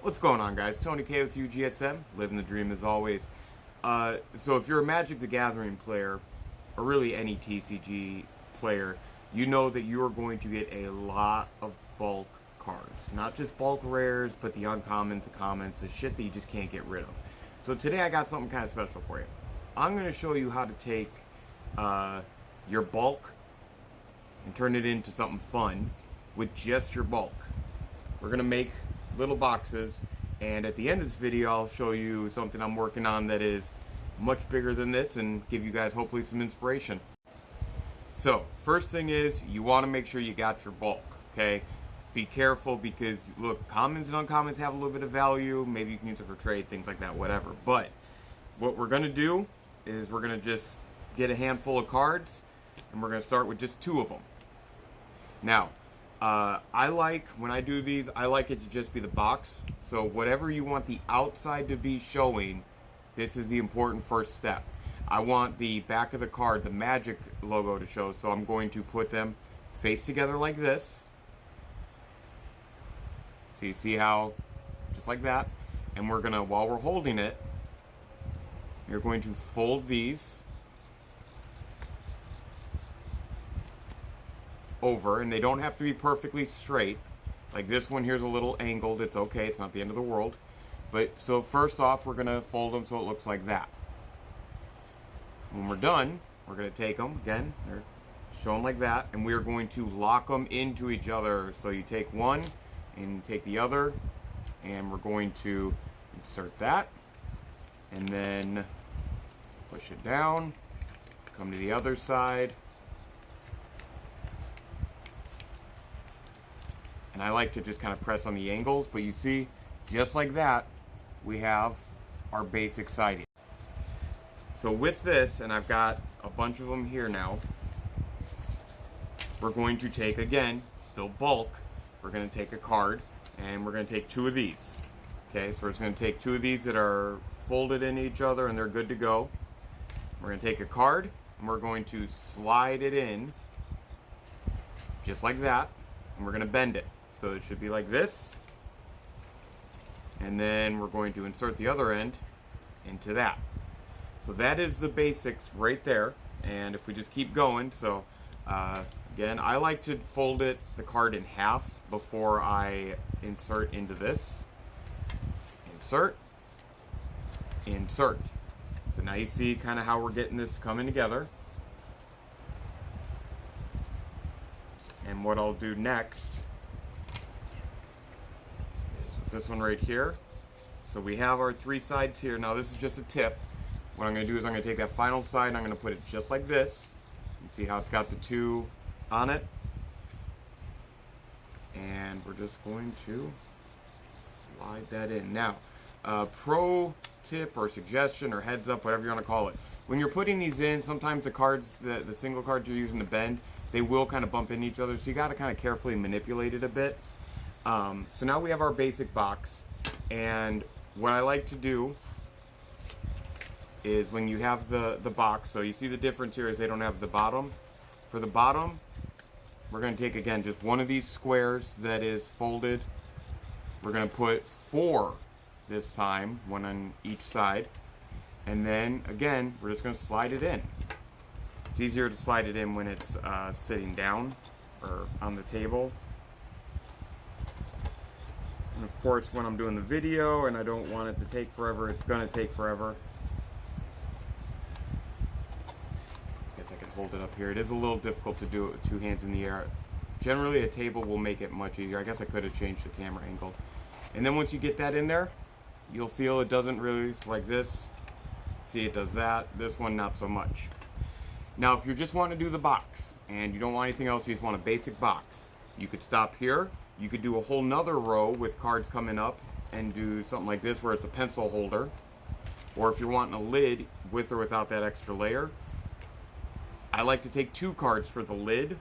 What's going on, guys? Tony K with UGSM, living the dream as always. So if you're a Magic the Gathering player, or really any TCG player, you know that you are going to get a lot of bulk cards. Not just bulk rares, but the uncommons, the commons, the shit that you just can't get rid of. So today I got something kind of special for you. I'm going to show you how to take your bulk and turn it into something fun with just your bulk. We're going to make little boxes, and at the end of this video I'll show you something I'm working on that is much bigger than this and give you guys hopefully some inspiration. So first thing is, you want to make sure you got your bulk, okay? Be careful because look, commons and uncommons have a little bit of value. Maybe you can use it for trade, things like that, whatever. But what we're going to do is we're going to just get a handful of cards, and we're going to start with just 2 of them. Now I like, when I do these, I like it to just be the box. So whatever you want the outside to be showing, this is the important first step. I want the back of the card, the Magic logo, to show. So I'm going to put them face together like this. So you see how, just like that. And we're going to, while we're holding it, you're going to fold these over, and they don't have to be perfectly straight. Like this one here's a little angled. It's okay, it's not the end of the world. But so first off, we're gonna fold them so it looks like that. When we're done, we're gonna take them again, they're shown like that, and we are going to lock them into each other. So you take one and you take the other, and we're going to insert that, and then push it down, come to the other side. And I like to just kind of press on the angles, but you see, just like that, we have our basic siding. So with this, and I've got a bunch of them here now, we're going to take, again, still bulk, we're going to take a card, and we're going to take 2 of these. Okay, so we're just going to take 2 of these that are folded in each other and they're good to go. We're going to take a card, and we're going to slide it in, just like that, and we're going to bend it. So it should be like this, and then we're going to insert the other end into that. So that is the basics right there. And if we just keep going, so again, I like to fold the card in half before I insert into this. Insert, insert. So now you see kind of how we're getting this coming together. And what I'll do next, this one right here. So we have our 3 sides here. Now this is just a tip. What I'm going to do is I'm going to take that final side and I'm going to put it just like this. You see how it's got the 2 on it? And we're just going to slide that in. Now, pro tip or suggestion or heads up, whatever you want to call it. When you're putting these in, sometimes the cards, the single cards you're using to bend, they will kind of bump into each other. So you got to kind of carefully manipulate it a bit. So now we have our basic box, and what I like to do is when you have the box, so you see the difference here is they don't have the bottom. For the bottom, we're going to take, again, just one of these squares that is folded. We're going to put 4 this time, 1 on each side, and then, again, we're just going to slide it in. It's easier to slide it in when it's sitting down or on the table. And of course, when I'm doing the video and I don't want it to take forever, it's going to take forever. I guess I can hold it up here. It is a little difficult to do it with 2 hands in the air. Generally, a table will make it much easier. I guess I could have changed the camera angle. And then once you get that in there, you'll feel it doesn't really, like this. See, it does that. This one, not so much. Now, if you just want to do the box and you don't want anything else, you just want a basic box, you could stop here. You could do a whole nother row with cards coming up and do something like this where it's a pencil holder. Or if you're wanting a lid with or without that extra layer, I like to take 2 cards for the lid.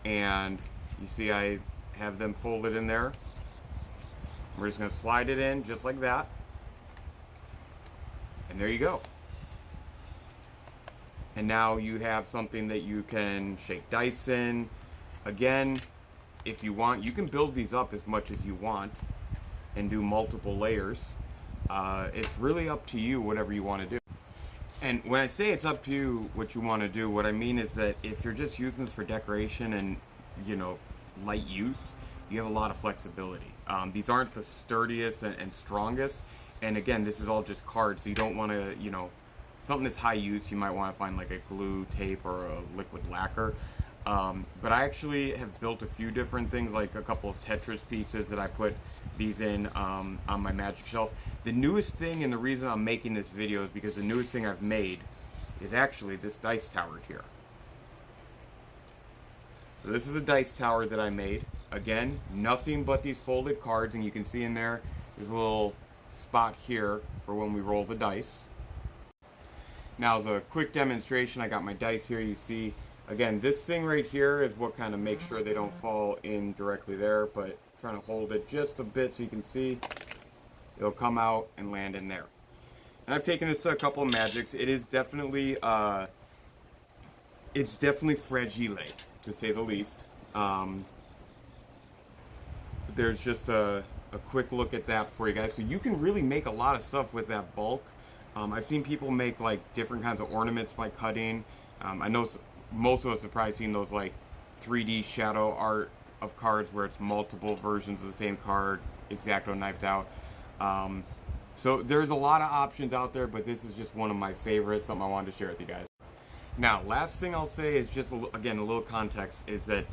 And you see I have them folded in there. We're just going to slide it in just like that. And there you go. And now you have something that you can shake dice in. Again, if you want, you can build these up as much as you want. and do multiple layers. It's really up to you, whatever you want to do. And when I say it's up to you what you want to do, what I mean is that if you're just using this for decoration and, you know, light use, you have a lot of flexibility. These aren't the sturdiest and strongest. And again, this is all just cards, so you don't want to, you know, something that's high use, you might want to find like a glue, tape, or a liquid lacquer. But I actually have built a few different things, like a couple of Tetris pieces that I put these in on my magic shelf. The newest thing, and the reason I'm making this video, is because the newest thing I've made is actually this dice tower here. So this is a dice tower that I made. Again, nothing but these folded cards, and you can see in there's a little spot here for when we roll the dice. Now, as a quick demonstration, I got my dice here. You see, again, this thing right here is what kind of makes sure they don't fall in directly there, but trying to hold it just a bit so you can see it'll come out and land in there. And I've taken this to a couple of magics. It is definitely fragile, to say the least. There's just a quick look at that for you guys. So you can really make a lot of stuff with that bulk. I've seen people make like different kinds of ornaments by cutting. I know most of us have probably seen those like 3D shadow art of cards where it's multiple versions of the same card, X-Acto knifed out. So there's a lot of options out there, but this is just one of my favorites, something I wanted to share with you guys. Now, last thing I'll say is just, again, a little context, is that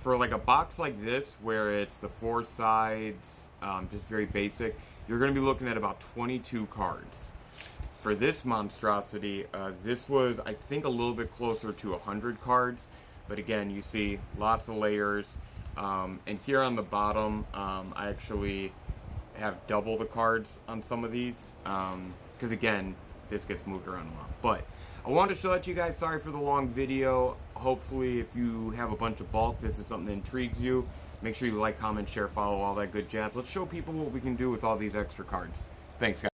for like a box like this, where it's the 4 sides, just very basic, you're going to be looking at about 22 cards. For this monstrosity, this was, I think, a little bit closer to 100 cards. But again, you see lots of layers. And here on the bottom, I actually have double the cards on some of these. Because again, this gets moved around a lot. But I wanted to show that to you guys. Sorry for the long video. Hopefully, if you have a bunch of bulk, this is something that intrigues you. Make sure you like, comment, share, follow, all that good jazz. Let's show people what we can do with all these extra cards. Thanks, guys.